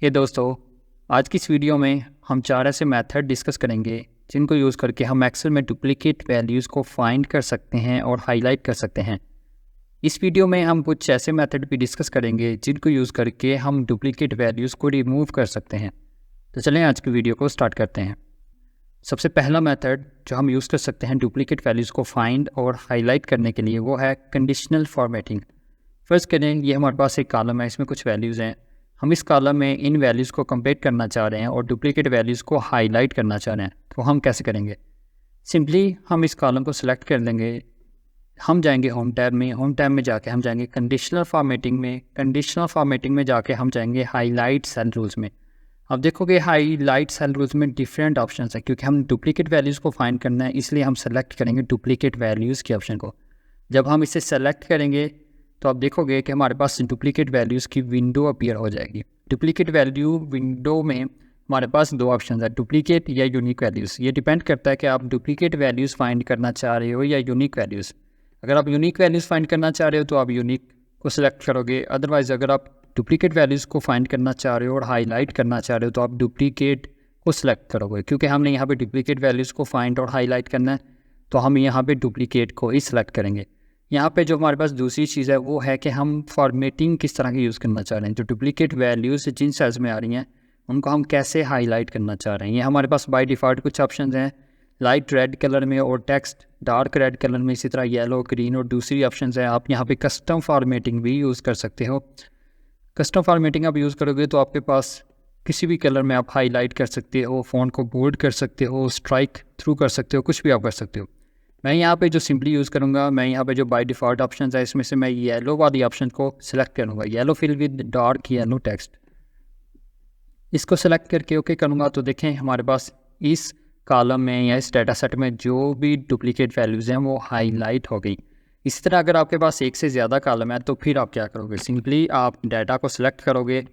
ये दोस्तों, आज की इस वीडियो में हम 4 ऐसे मेथड डिस्कस करेंगे जिनको यूज़ करके हम एक्सेल में डुप्लीकेट वैल्यूज़ को फाइंड कर सकते हैं और हाईलाइट कर सकते हैं। इस वीडियो में हम कुछ ऐसे मेथड भी डिस्कस करेंगे जिनको यूज़ करके हम डुप्लीकेट वैल्यूज़ को रिमूव कर सकते हैं। तो चलें आज की वीडियो को स्टार्ट करते हैं। सबसे पहला मेथड जो हम यूज़ कर सकते हैं डुप्लीकेट वैल्यूज़ को फाइंड और हाईलाइट करने के लिए वो है कंडीशनल फॉर्मेटिंग। फर्स्ट करें, ये हमारे पास एक कॉलम है, इसमें कुछ वैल्यूज़ हैं। हम इस कॉलम में इन वैल्यूज़ को कंपेयर करना चाह रहे हैं और डुप्लीकेट वैल्यूज़ को हाईलाइट करना चाह रहे हैं। तो हम कैसे करेंगे? सिंपली हम इस कॉलम को सिलेक्ट कर लेंगे। हम जाएंगे होम टैब में जाके हम जाएंगे कंडीशनल फॉर्मेटिंग में जाके हम जाएंगे हाईलाइट सेल रूल्स में। अब देखोगे हाईलाइट सेल रूल्स में डिफरेंट ऑप्शन है, क्योंकि हम डुप्लीकेट वैल्यूज़ को फाइंड करना है, इसलिए हम सेलेक्ट करेंगे डुप्लीकेट वैल्यूज़ के ऑप्शन को। जब हम इसे सेलेक्ट करेंगे तो आप देखोगे कि हमारे पास डुप्लीकेट वैल्यूज़ की विंडो अपीयर हो जाएगी। डुप्लीकेट वैल्यू विंडो में हमारे पास दो ऑप्शन है, डुप्लीकेट या यूनिक वैल्यूज़। ये डिपेंड करता है कि आप डुप्लीकेट वैल्यूज़ फाइंड करना चाह रहे हो या यूनिक वैल्यूज़। अगर आप यूनिक वैल्यूज़ फाइंड करना चाह रहे हो तो आप यूनिक को सिलेक्ट करोगे। अदरवाइज़ अगर आप डुप्लीकेट वैल्यूज़ को फाइंड करना चाह रहे हो और हाईलाइट करना चाह रहे हो तो आप डुप्लीकेट को सिलेक्ट करोगे, क्योंकि हमने यहाँ पे डुप्लीकेट वैल्यूज़ को फाइंड और हाईलाइट करना है, तो हम यहाँ पे डुप्लीकेट को ही सिलेक्ट करेंगे। यहाँ पे जो हमारे पास दूसरी चीज़ है वो है कि हम फॉर्मेटिंग किस तरह की यूज़ करना चाह रहे हैं। जो डुप्लीकेट वैल्यूज़ जिन सेल्स में आ रही हैं उनको हम कैसे हाईलाइट करना चाह रहे हैं। ये हमारे पास बाय डिफ़ॉल्ट कुछ ऑप्शंस हैं, लाइट रेड कलर में और टेक्स्ट डार्क रेड कलर में, इसी तरह येलो, ग्रीन और दूसरी ऑप्शंस है। आप यहाँ पे कस्टम फॉर्मेटिंग भी यूज़ कर सकते हो। कस्टम फॉर्मेटिंग आप यूज़ करोगे तो आपके पास किसी भी कलर में आप हाईलाइट कर सकते हो, फ़ॉन्ट को बोल्ड कर सकते हो, स्ट्राइक थ्रू कर सकते हो, कुछ भी आप कर सकते हो। मैं यहाँ पे जो सिंपली यूज़ करूँगा, मैं यहाँ पे जो बाय डिफ़ॉल्ट ऑप्शंस है इसमें से मैं येलो वाली ऑप्शन को सिलेक्ट करूँगा, yellow fill with dark yellow text. इसको सेलेक्ट करके ओके करूँगा तो देखें हमारे पास इस कॉलम में या इस डाटा सेट में जो भी डुप्लीकेट वैल्यूज़ हैं वो हाईलाइट हो गई। इसी तरह अगर आपके पास एक से ज़्यादा कॉलम है तो फिर आप क्या करोगे? सिंपली आप डाटा को सिलेक्ट करोगे।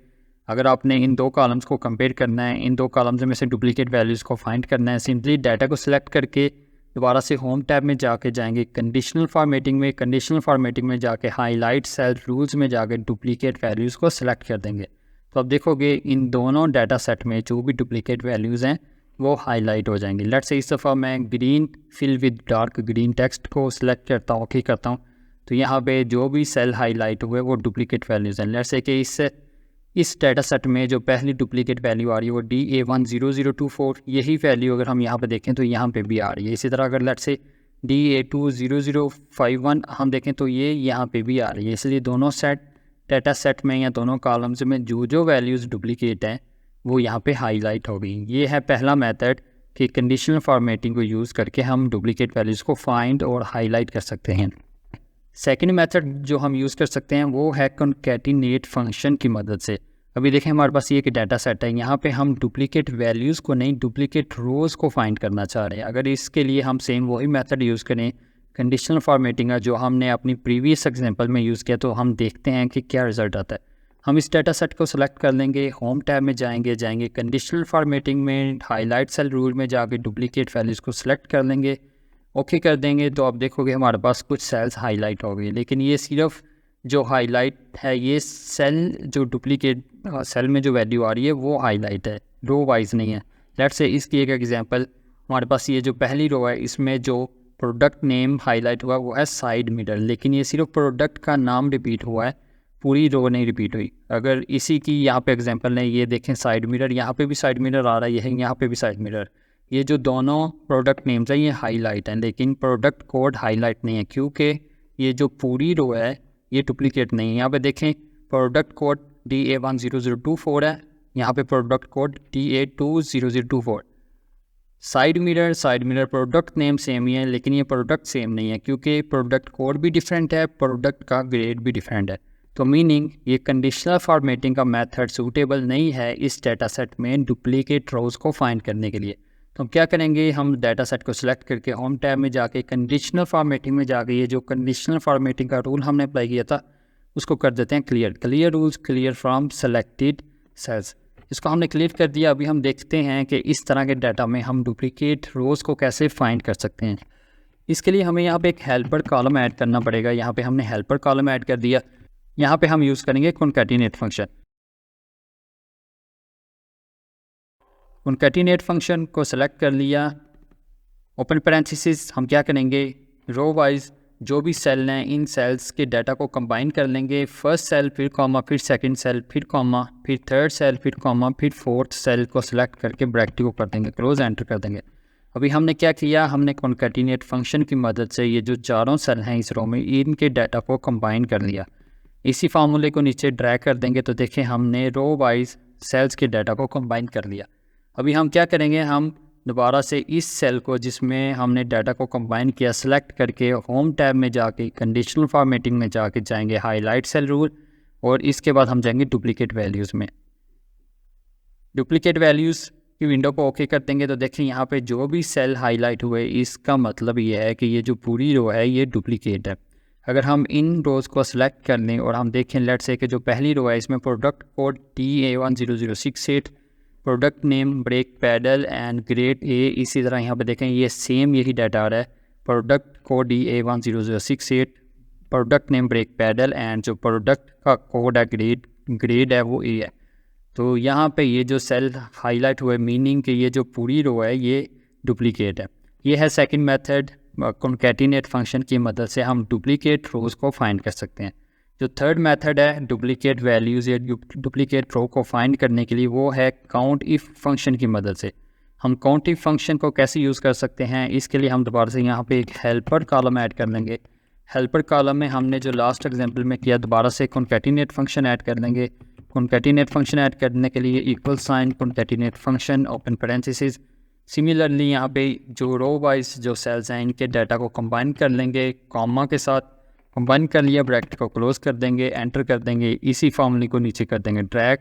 अगर आपने इन दो कॉलम्स को कंपेयर करना है, इन दो कॉलम्स में से डुप्लीकेट वैल्यूज़ को फाइंड करना है, सिंपली डाटा को सिलेक्ट करके दोबारा से होम टैब में जाके जाएंगे कंडीशनल फॉर्मेटिंग में जाके हाईलाइट सेल रूल्स में जाके डुप्लीकेट वैल्यूज़ को सिलेक्ट कर देंगे। तो अब देखोगे इन दोनों डाटा सेट में जो भी डुप्लीकेट वैल्यूज़ हैं वो हाईलाइट हो जाएंगे। लेट्स से इस दफ़ा मैं green fill with dark green text को सिलेक्ट करता हूँ, ओके करता हूँ, तो यहाँ पे जो भी सेल हाईलाइट हुए वो डुप्लीकेट वैल्यूज़ हैं। लेट्स से कि इस डाटा सेट में जो पहली डुप्लीकेट वैल्यू आ रही है वो DA10024, यही वैल्यू अगर हम यहाँ पे देखें तो यहाँ पे भी आ रही है। इसी तरह अगर लेट्स से DA20051 हम देखें तो ये यहाँ पे भी आ रही है। इसलिए दोनों डाटा सेट में या दोनों कॉलम्स में जो वैल्यूज़ डुप्लीकेट हैं वो यहाँ पे हाईलाइट हो गई। ये है पहला मेथड कि कंडीशनल फॉर्मेटिंग को यूज़ करके हम डुप्लीकेट वैल्यूज़ को फाइंड और हाईलाइट कर सकते हैं। सेकंड मेथड जो हम यूज़ कर सकते हैं वो है कॉन्कैटिनेट फंक्शन की मदद से। अभी देखें हमारे पास ये एक डाटा सेट है, यहाँ पे हम डुप्लीकेट वैल्यूज़ को नहीं डुप्लीकेट रोज़ को फाइंड करना चाह रहे हैं। अगर इसके लिए हम सेम वही मेथड यूज़ करें कंडीशनल फॉर्मेटिंग जो हमने अपनी प्रीवियस एग्जांपल में यूज़ किया, तो हम देखते हैं कि क्या रिज़ल्ट आता है। हम इस डाटा सेट को सिलेक्ट कर लेंगे, होम टैब में जाएंगे कंडीशनल फॉर्मेटिंग में हाईलाइट सेल रूल में जाके डुप्लीकेट वैल्यूज़ को सिलेक्ट कर लेंगे, ओके कर देंगे। तो आप देखोगे हमारे पास कुछ सेल्स हाईलाइट हो गई, लेकिन ये सिर्फ जो हाईलाइट है ये सेल जो डुप्लीकेट सेल में जो वैल्यू आ रही है वो हाईलाइट है, रो वाइज नहीं है। लेट्स से इसकी एक एग्जांपल, हमारे पास ये जो पहली रो है इसमें जो प्रोडक्ट नेम हाईलाइट हुआ वो है साइड मिरर, लेकिन ये सिर्फ प्रोडक्ट का नाम रिपीट हुआ है, पूरी रो नहीं रिपीट हुई। अगर इसी की यहाँ पे एग्जांपल है, ये देखें साइड मिरर, यहाँ पे भी साइड मिरर आ रहा है, यहाँ पे भी साइड मिरर। ये जो दोनों प्रोडक्ट नेम्स हैं ये हाईलाइट हैं, लेकिन प्रोडक्ट कोड हाईलाइट नहीं है, क्योंकि ये जो पूरी रो है ये डुप्लीकेट नहीं है। यहाँ पे देखें प्रोडक्ट कोड DA10024 है, यहाँ पे product code DA20024। Side mirror product name same ही है, लेकिन ये प्रोडक्ट सेम नहीं है, क्योंकि प्रोडक्ट कोड भी डिफरेंट है, प्रोडक्ट का ग्रेड भी डिफरेंट है। तो मीनिंग ये कंडीशनल फॉर्मेटिंग का मेथड सूटेबल नहीं है इस डाटा सेट में डुप्लीकेट रोज को फाइंड करने के लिए। तो हम क्या करेंगे, हम डाटा सेट को सिलेक्ट करके होम टैब में जाके कंडीशनल फॉर्मेटिंग में जाके ये जो कंडीशनल फॉर्मेटिंग का रूल हमने अप्लाई किया था उसको कर देते हैं clear rules clear from selected cells. इसको हमने क्लियर कर दिया। अभी हम देखते हैं कि इस तरह के डाटा में हम डुप्लीकेट रोज़ को कैसे फाइंड कर सकते हैं। इसके लिए हमें यहाँ पे एक हेल्पर कॉलम ऐड करना पड़ेगा। यहाँ पे हमने हेल्पर कॉलम ऐड कर दिया। यहाँ पे हम यूज़ करेंगे कॉन्कैटिनेट फंक्शन। कॉन्कैटिनेट फंक्शन को सेलेक्ट कर लिया, ओपन पैरेंथेसिस हम क्या करेंगे, रो वाइज जो भी सेल हैं इन सेल्स के डाटा को कंबाइन कर लेंगे। फर्स्ट सेल फिर कॉमा, फिर सेकंड सेल, फिर कॉमा, फिर थर्ड सेल, फिर कॉमा, फिर फोर्थ सेल को सिलेक्ट करके ब्रैकेट को कर देंगे क्लोज, एंटर कर देंगे। अभी हमने क्या किया, हमने कॉन्कैटिनेट फंक्शन की मदद से ये जो चारों सेल हैं इस रो में इनके डाटा को कंबाइन कर लिया। इसी फार्मूले को नीचे ड्रैग कर देंगे तो देखें हमने रो वाइज सेल्स के डाटा को कंबाइन कर लिया। अभी हम क्या करेंगे, हम दोबारा से इस सेल को जिसमें हमने डाटा को कंबाइन किया सेलेक्ट करके होम टैब में जाके कंडीशनल फॉर्मेटिंग में जाके जाएंगे हाईलाइट सेल रूल, और इसके बाद हम जाएंगे डुप्लीकेट वैल्यूज़ में। डुप्लीकेट वैल्यूज़ की विंडो को ओके कर देंगे तो देखें यहाँ पे जो भी सेल हाईलाइट हुए इसका मतलब ये है कि ये जो पूरी रो है ये डुप्लीकेट है। अगर हम इन रोज़ को सिलेक्ट कर लें और हम देखें लेट्स से कि जो पहली रो है इसमें product code TA10068, product name brake pedal and grade A, इसी तरह यहाँ पे देखें ये सेम यही डाटा आ रहा है, product code DA10068, product name brake pedal and जो प्रोडक्ट का कोड है ग्रेड है वो ए है। तो यहाँ पे ये जो सेल हाईलाइट हुए मीनिंग कि ये जो पूरी रो है ये डुप्लीकेट है। ये है सेकंड मेथड, कॉन्कैटिनेट फंक्शन की मदद से हम डुप्लीकेट रोज़ को फाइंड कर सकते हैं। जो थर्ड मेथड है डुप्लीकेट वैल्यूज़ या डुप्लीकेट रो को फाइंड करने के लिए वो है काउंट इफ़ फंक्शन की मदद से। हम काउंट इफ़ फंक्शन को कैसे यूज़ कर सकते हैं, इसके लिए हम दोबारा से यहाँ पे एक हेल्पर कॉलम ऐड कर लेंगे। हेल्पर कॉलम में हमने जो लास्ट एग्जांपल में किया दोबारा से कॉन्कैटिनेट फंक्शन ऐड कर लेंगे। कॉन्कैटिनेट फंक्शन ऐड करने के लिए equal sign concatenate function open parenthesis. Similarly यहाँ पे जो रो वाइज जो सेल्स हैं इनके डाटा को कंबाइन कर लेंगे कॉमा के साथ, कंबाइन कर लिया ब्रैकेट को क्लोज कर देंगे, एंटर कर देंगे, इसी फॉर्मूले को नीचे कर देंगे ड्रैग।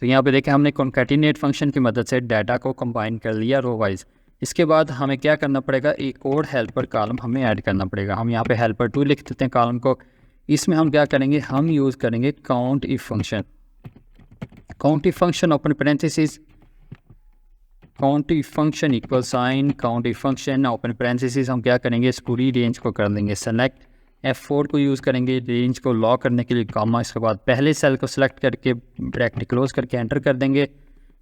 तो यहाँ पे देखें हमने कॉन्कैटिनेट फंक्शन की मदद से डाटा को कंबाइन कर लिया रो वाइज। इसके बाद हमें क्या करना पड़ेगा, एक और हेल्पर कॉलम हमें ऐड करना पड़ेगा। हम यहाँ पे हेल्पर 2 लिख देते हैं कॉलम को। इसमें हम क्या करेंगे, हम यूज़ करेंगे count if function. Count if function open parenthesis, count if function equal sign count if function open parenthesis. हम क्या करेंगे, इस पूरी रेंज को कर देंगे सेलेक्ट, F4 को यूज़ करेंगे रेंज को लॉक करने के लिए कॉमा, इसके बाद पहले सेल को सिलेक्ट करके ब्रैकेट क्लोज करके एंटर कर देंगे,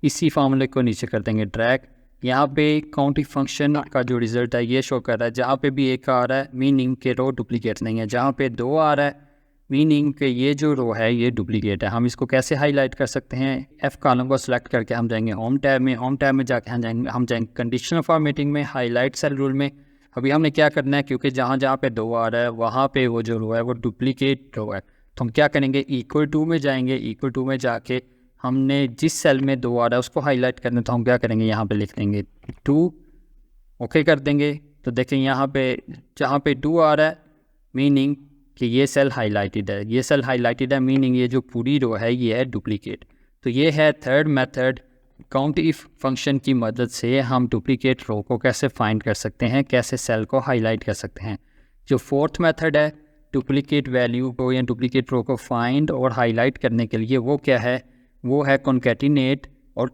इसी फॉर्मूले को नीचे कर देंगे ड्रैग। यहाँ पे काउंट इफ फंक्शन का जो रिजल्ट है ये शो कर रहा है, जहाँ पे भी एक आ रहा है मीनिंग के रो डुप्लीकेट नहीं है, जहाँ पे 2 आ रहा है मीनिंग के ये जो रो है ये डुप्लीकेट है। हम इसको कैसे हाईलाइट कर सकते हैं, F कॉलम को सिलेक्ट करके हम जाएंगे होम टैब में, होम टैब में जाके हम जाएंगे कंडीशनल फॉर्मेटिंग में हाईलाइट सेल रूल में। अभी हमने क्या करना है, क्योंकि जहाँ जहाँ पे 2 आ रहा है वहाँ पे वो जो रो है वो डुप्लीकेट रो है, तो हम क्या करेंगे इक्वल टू में जाएंगे, इक्वल टू में जाके हमने जिस सेल में 2 आ रहा है उसको हाईलाइट करना, तो हम क्या करेंगे यहाँ पे लिख देंगे 2, ओके कर देंगे। तो देखें यहाँ पे जहाँ पे 2 आ रहा है मीनिंग कि ये सेल हाईलाइटेड है, ये सेल हाईलाइटेड है मीनिंग ये जो पूरी रो है ये है डुप्लीकेट। तो ये है third method, count if function की मदद से हम डुप्लीकेट रो को कैसे फाइंड कर सकते हैं, कैसे सेल को हाईलाइट कर सकते हैं। जो फोर्थ मेथड है डुप्लीकेट वैल्यू को या डुप्लीकेट रो को फाइंड और हाईलाइट करने के लिए वो क्या है, वो है कॉन्कैटिनेट और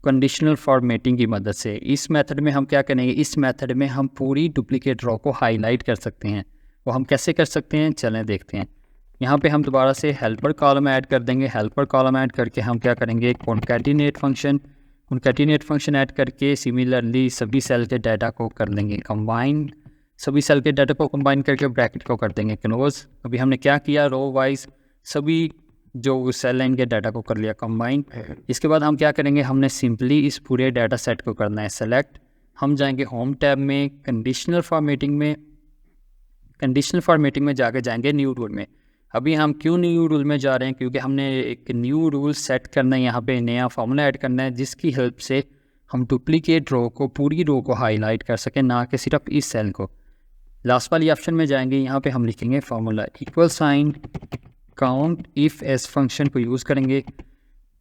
कंडीशनल फॉर्मेटिंग की मदद से। इस मेथड में हम क्या करेंगे, इस मेथड में हम पूरी डुप्लीकेट रो को हाईलाइट कर सकते हैं। वो हम कैसे कर सकते हैं, चलें देखते हैं। यहाँ पे हम दोबारा से हेल्पर कॉलम ऐड कर देंगे, हेल्पर कॉलम ऐड करके हम क्या करेंगे कॉन्कैटिनेट फंक्शन ऐड करके सिमिलरली सभी सेल के डाटा को कर लेंगे कंबाइन, सभी सेल के डाटा को कंबाइन करके ब्रैकेट को कर देंगे क्लोज। अभी हमने क्या किया, रो वाइज सभी जो सेल हैं इनके डाटा को कर लिया कंबाइन। इसके बाद हम क्या करेंगे, हमने सिंपली इस पूरे डाटा सेट को करना है सेलेक्ट। हम जाएंगे होम टैब में कंडीशनल फॉर्मेटिंग में जाके जाएंगे न्यू रूल में। अभी हम क्यों न्यू रूल में जा रहे हैं, क्योंकि हमने एक न्यू रूल सेट करना है, यहाँ पे नया फार्मूला ऐड करना है जिसकी हेल्प से हम डुप्लीकेट रो को पूरी रो को हाईलाइट कर सकें, ना कि सिर्फ इस सेल को। लास्ट वाली ऑप्शन में जाएंगे, यहाँ पे हम लिखेंगे formula equal sign count ifs function को यूज़ करेंगे,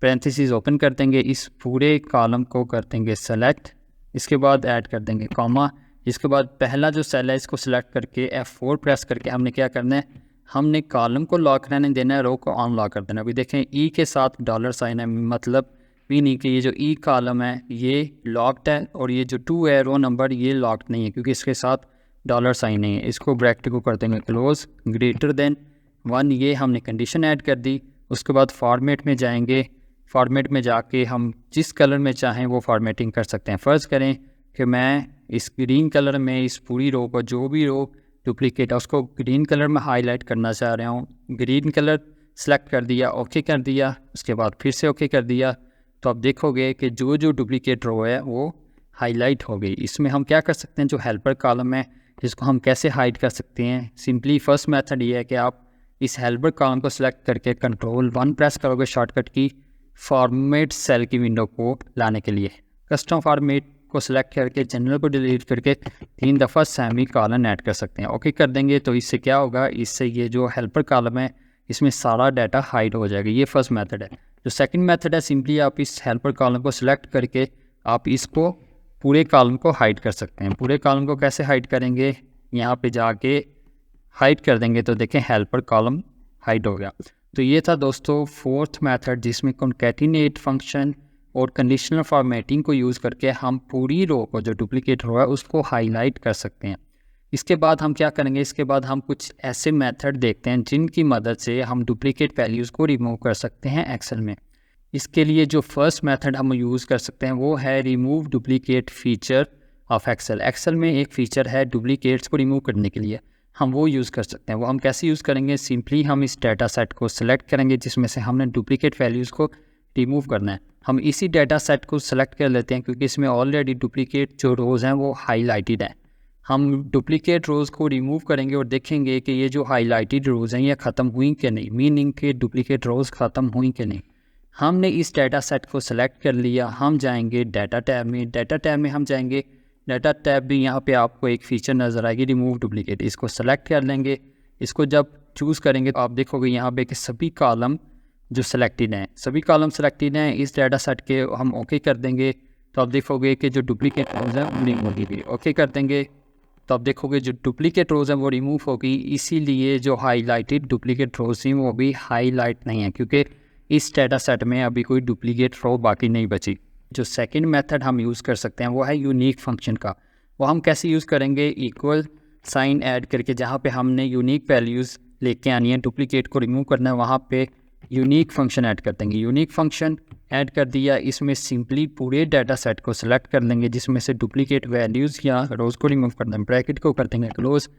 पैरेंथेसिस ओपन कर देंगे, इस पूरे कॉलम को कर देंगे सेलेक्ट, इसके बाद ऐड कर देंगे कॉमा। इसके बाद पहला जो सेल है इसको सिलेक्ट करके F4 प्रेस करके हमने क्या करना है, हमने कॉलम को लॉक रहने देना है, रो को ऑन लॉक कर देना। अभी देखें ई के साथ डॉलर साइन है, मतलब मीनिंग कि ये जो ई कॉलम है ये लॉक्ड है और ये जो 2 है रो नंबर ये लॉक्ड नहीं है क्योंकि इसके साथ डॉलर साइन नहीं है। इसको ब्रैकेट को कर देंगे क्लोज, ग्रेटर देन 1 ये हमने कंडीशन ऐड कर दी। उसके बाद फॉर्मेट में जाएंगे, फॉर्मेट में जाके हम जिस कलर में चाहें वो फॉर्मेटिंग कर सकते हैं। फ़र्ज़ करें कि मैं इस ग्रीन कलर में इस पूरी रो को, जो भी रो डुप्लीकेट है उसको ग्रीन कलर में हाईलाइट करना चाह रहा हूँ। ग्रीन कलर सेलेक्ट कर दिया, ओके कर दिया, उसके बाद फिर से ओके कर दिया, तो आप देखोगे कि जो जो डुप्लीकेट रो है वो हाईलाइट हो गई। इसमें हम क्या कर सकते हैं, जो हेल्पर कॉलम है इसको हम कैसे हाइड कर सकते हैं। सिंपली फर्स्ट मेथड ये है कि आप इस हेल्पर कॉलम को सिलेक्ट करके Ctrl+1 प्रेस करोगे शॉर्टकट की फॉर्मेट सेल की विंडो को लाने के लिए। कस्टम फॉर्मेट को सिलेक्ट करके जनरल को डिलीट करके 3 दफ़ा सेमी कॉलन ऐड कर सकते हैं। ओके कर देंगे तो इससे क्या होगा, इससे ये जो हेल्पर कॉलम है इसमें सारा डाटा हाइड हो जाएगा। ये फर्स्ट मेथड है। जो सेकंड मेथड है, सिंपली आप इस हेल्पर कॉलम को सिलेक्ट करके आप इसको पूरे कॉलम को हाइड कर सकते हैं। पूरे कॉलम को कैसे हाइड करेंगे, यहाँ पे जाके हाइड कर देंगे तो देखें हेल्पर कॉलम हाइड हो गया। तो ये था दोस्तों फोर्थ मेथड, जिसमें कॉन्कैटिनेट फंक्शन और कंडीशनल फॉर्मेटिंग को यूज़ करके हम पूरी रो को, जो डुप्लीकेट रो है, उसको हाईलाइट कर सकते हैं। इसके बाद हम क्या करेंगे, इसके बाद हम कुछ ऐसे मेथड देखते हैं जिनकी मदद से हम डुप्लीकेट वैल्यूज़ को रिमूव कर सकते हैं एक्सेल में। इसके लिए जो फर्स्ट मेथड हम यूज़ कर सकते हैं वो है remove duplicate feature of Excel. Excel में एक फ़ीचर है डुप्लीकेट्स को रिमूव करने के लिए, हम वो यूज़ कर सकते हैं। वो हम कैसे यूज़ करेंगे, सिंपली हम इस डाटा सेट को सिलेक्ट करेंगे जिसमें से हमने डुप्लीकेट वैल्यूज़ को रिमूव करना है। हम इसी डाटा सेट को सिलेक्ट कर लेते हैं क्योंकि इसमें ऑलरेडी डुप्लीकेट जो रोज़ हैं वो हाईलाइटेड हैं। हम डुप्लीकेट रोज़ को रिमूव करेंगे और देखेंगे कि ये जो हाईलाइटेड रोज़ हैं ये ख़त्म हुई कि नहीं, मीनिंग के डुप्लीकेट रोज़ ख़त्म हुई कि नहीं। हमने इस डाटा सेट को सिलेक्ट कर लिया, हम जाएंगे डाटा टैब में। डाटा टैब में हम जाएंगे, डाटा टैब भी यहाँ पे आपको एक फ़ीचर नज़र आएगी रिमूव डुप्लीकेट, इसको सेलेक्ट कर लेंगे। इसको जब चूज़ करेंगे तो आप देखोगे यहाँ पे कि सभी कॉलम जो सिलेक्टेड हैं, सभी कॉलम सिलेक्टेड हैं इस डाटा सेट के। हम ओके कर देंगे तो आप देखोगे कि जो डुप्लीकेट रोज़ हैं वो रिमूव होगी। ओके कर देंगे तो आप देखोगे जो डुप्लीकेट रोज़ हैं वो रिमूव होगी। इसीलिए जो हाईलाइटेड डुप्लीकेट रोज़ थी वो भी हाईलाइट नहीं है क्योंकि इस डाटा सेट में अभी कोई डुप्लीकेट रो बाकी नहीं बची। जो सेकंड मेथड हम यूज़ कर सकते हैं वो है यूनिक फंक्शन का। वो हम कैसे यूज़ करेंगे, इक्वल साइन ऐड करके, जहाँ पे हमने यूनिक वैल्यूज़ लेके आनी है, डुप्लीकेट को रिमूव करना है, वहाँ पे यूनिक फंक्शन ऐड कर देंगे। यूनिक फंक्शन ऐड कर दिया, इसमें सिंपली पूरे डाटा सेट को सिलेक्ट कर लेंगे जिसमें से डुप्लीकेट वैल्यूज़ या रोज़ को रिमूव कर देंगे। ब्रैकेट को कर देंगे क्लोज,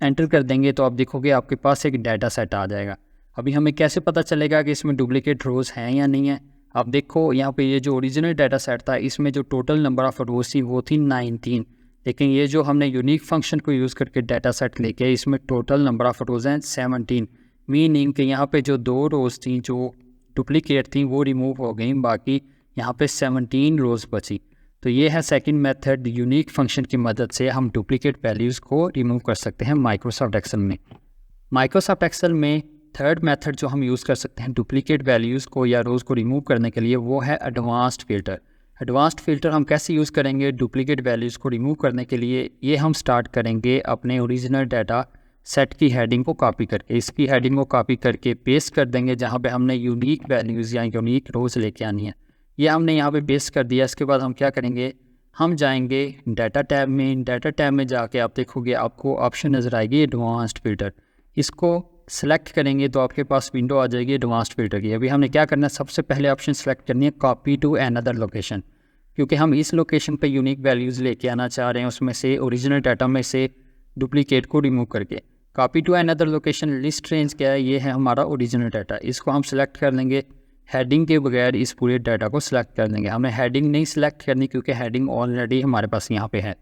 एंटर कर देंगे तो आप देखोगे आपके पास एक डाटा सेट आ जाएगा। अभी हमें कैसे पता चलेगा कि इसमें डुप्लीकेट रोज़ हैं या नहीं है, आप देखो यहाँ पे ये जो ओरिजिनल डाटा सेट था इसमें जो टोटल नंबर ऑफ़ रोज़ थी वो थी 19, लेकिन ये जो हमने यूनिक फंक्शन को यूज़ करके डाटा सेट लेके इसमें टोटल नंबर ऑफ़ रोज़ हैं 17, मीनिंग कि यहाँ पे जो 2 रोज़ थी जो डुप्लीकेट थी वो रिमूव हो गई, बाकी यहाँ पे 17 रोज़ बची। तो ये है सेकंड मेथड, यूनिक फंक्शन की मदद से हम डुप्लीकेट वैल्यूज़ को रिमूव कर सकते हैं माइक्रोसॉफ्ट एक्सेल में। माइक्रोसॉफ्ट एक्सेल में थर्ड मेथड जो हम यूज़ कर सकते हैं डुप्लीकेट वैल्यूज़ को या रोज़ को रिमूव करने के लिए वो है एडवांस्ड फ़िल्टर। एडवांस्ड फ़िल्टर हम कैसे यूज़ करेंगे डुप्लीकेट वैल्यूज़ को रिमूव करने के लिए, ये हम स्टार्ट करेंगे अपने ओरिजिनल डाटा सेट की हेडिंग को कॉपी करके। इसकी हेडिंग को कॉपी करके पेस्ट कर देंगे जहाँ पे हमने यूनिक वैल्यूज़ या यूनिक रोज़ लेके आनी है। ये हमने यहाँ पे पेस्ट कर दिया। इसके बाद हम क्या करेंगे, हम जाएंगे डाटा टैब में। डाटा टैब में जाके आप देखोगे आपको ऑप्शन नज़र आएगी एडवांस्ड फ़िल्टर, इसको सेलेक्ट करेंगे तो आपके पास विंडो आ जाएगी एडवांस्ड फ़िल्टर की। अभी हमने क्या करना है, सबसे पहले ऑप्शन सेलेक्ट करनी है कॉपी टू अनदर लोकेशन, क्योंकि हम इस लोकेशन पे यूनिक वैल्यूज़ लेके आना चाह रहे हैं, उसमें से ओरिजिनल डाटा में से डुप्लीकेट को रिमूव करके। Copy to another location list range क्या है, ये है हमारा ओरिजिनल डाटा, इसको हम सेलेक्ट कर लेंगे। हेडिंग के बगैर इस पूरे डाटा को सिलेक्ट कर लेंगे। हमें हेडिंग नहीं सिलेक्ट करनी क्योंकि हेडिंग ऑलरेडी हमारे पास यहाँ पे है।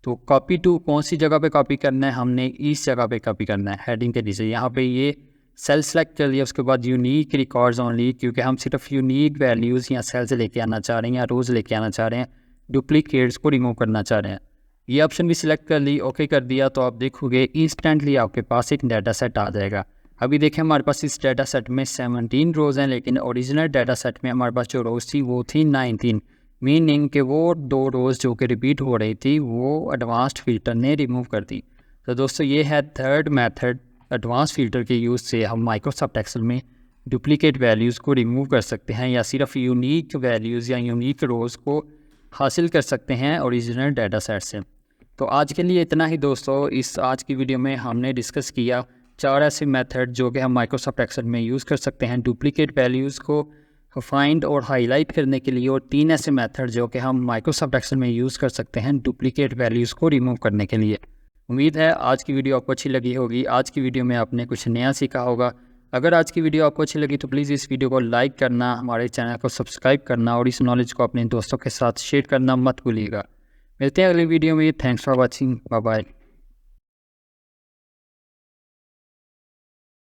तो कॉपी टू कौन सी जगह पे कॉपी करना है, हमने इस जगह पे कॉपी करना है हेडिंग के नीचे। यहाँ पे ये सेल सेलेक्ट कर लिया, उसके बाद यूनिक रिकॉर्ड्स ओनली, क्योंकि हम सिर्फ यूनिक वैल्यूज़ या सेल्स लेके आना चाह रहे हैं या रोज़ लेके आना चाह रहे हैं, डुप्लीकेट्स को रिमूव करना चाह रहे हैं। ये ऑप्शन भी सिलेक्ट कर ली, ओके कर दिया तो आप देखोगे इंस्टेंटली आपके पास एक डाटा सेट आ जाएगा। अभी देखें हमारे पास इस डाटा सेट में 17 रोज़ हैं, लेकिन ओरिजिनल डाटा सेट में हमारे पास जो रोज़ थी वो थी 19, मीनिंग कि वो 2 रोज़ जो कि रिपीट हो रही थी वो एडवांस्ड फ़िल्टर ने रिमूव कर दी। तो दोस्तों ये है थर्ड मेथड, एडवांस फ़िल्टर के यूज़ से हम माइक्रोसॉफ्ट एक्सेल में डुप्लीकेट वैल्यूज़ को रिमूव कर सकते हैं या सिर्फ यूनिक वैल्यूज़ या यूनिक रोज़ को हासिल कर सकते हैं ओरिजिनल डाटा सेट से। तो आज के लिए इतना ही दोस्तों। इस आज की वीडियो में हमने डिस्कस किया 4 ऐसे मेथड जो कि हम माइक्रोसॉफ्ट एक्सेल में यूज़ कर सकते हैं डुप्लीकेट वैल्यूज़ को फाइंड और हाईलाइट करने के लिए, और 3 ऐसे मेथड जो कि हम माइक्रोसॉफ्ट एक्सेल में यूज़ कर सकते हैं डुप्लीकेट वैल्यूज़ को रिमूव करने के लिए। उम्मीद है आज की वीडियो आपको अच्छी लगी होगी। आज की वीडियो में आपने कुछ नया सीखा होगा। अगर आज की वीडियो आपको अच्छी लगी तो प्लीज़ इस वीडियो को लाइक करना, हमारे चैनल को सब्सक्राइब करना और इस नॉलेज को अपने दोस्तों के साथ शेयर करना मत भूलिएगा। मिलते हैं अगली वीडियो में। Thanks for watching. Bye bye.